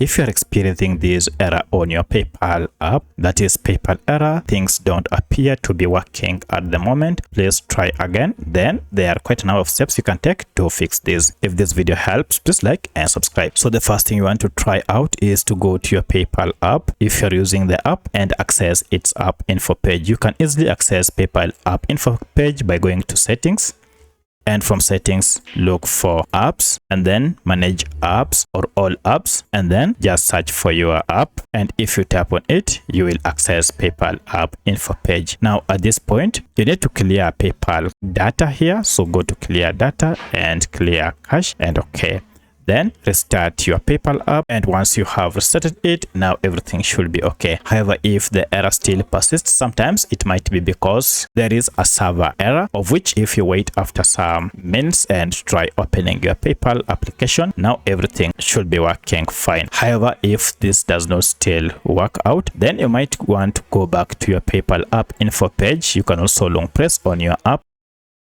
if you are experiencing this error on your PayPal app, that is PayPal error, things don't appear to be working at the moment, please try again. Then there are quite a number of steps you can take to fix this. If this video helps, please like and subscribe. So the first thing you want to try out is to go to your PayPal app. If you're using the app, and access its app info page. You can easily access PayPal app info page by going to settings, and from settings look for apps and then manage apps or all apps, and then just search for your app, and if you tap on it you will access PayPal app info page. Now at this point you need to clear PayPal data here, so go to clear data and clear cache and okay. Then restart your PayPal app, and once you have restarted it, now everything should be okay. However, if the error still persists, sometimes it might be because there is a server error, of which if you wait after some minutes and try opening your PayPal application, now everything should be working fine. However, if this does not still work out, then you might want to go back to your PayPal app info page. You can also long press on your app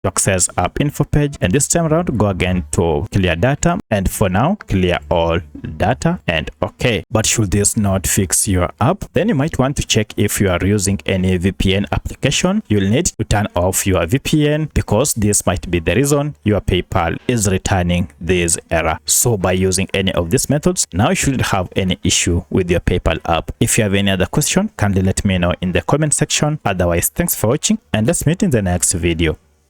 to access app info page, and this time around go again to clear data, and for now clear all data and okay. But should this not fix your app, then you might want to check if you are using any VPN application. You'll need to turn off your VPN because this might be the reason your PayPal is returning this error. So by using any of these methods, now you shouldn't have any issue with your PayPal app. If you have any other question, kindly let me know in the comment section. Otherwise, thanks for watching, and let's meet in the next video.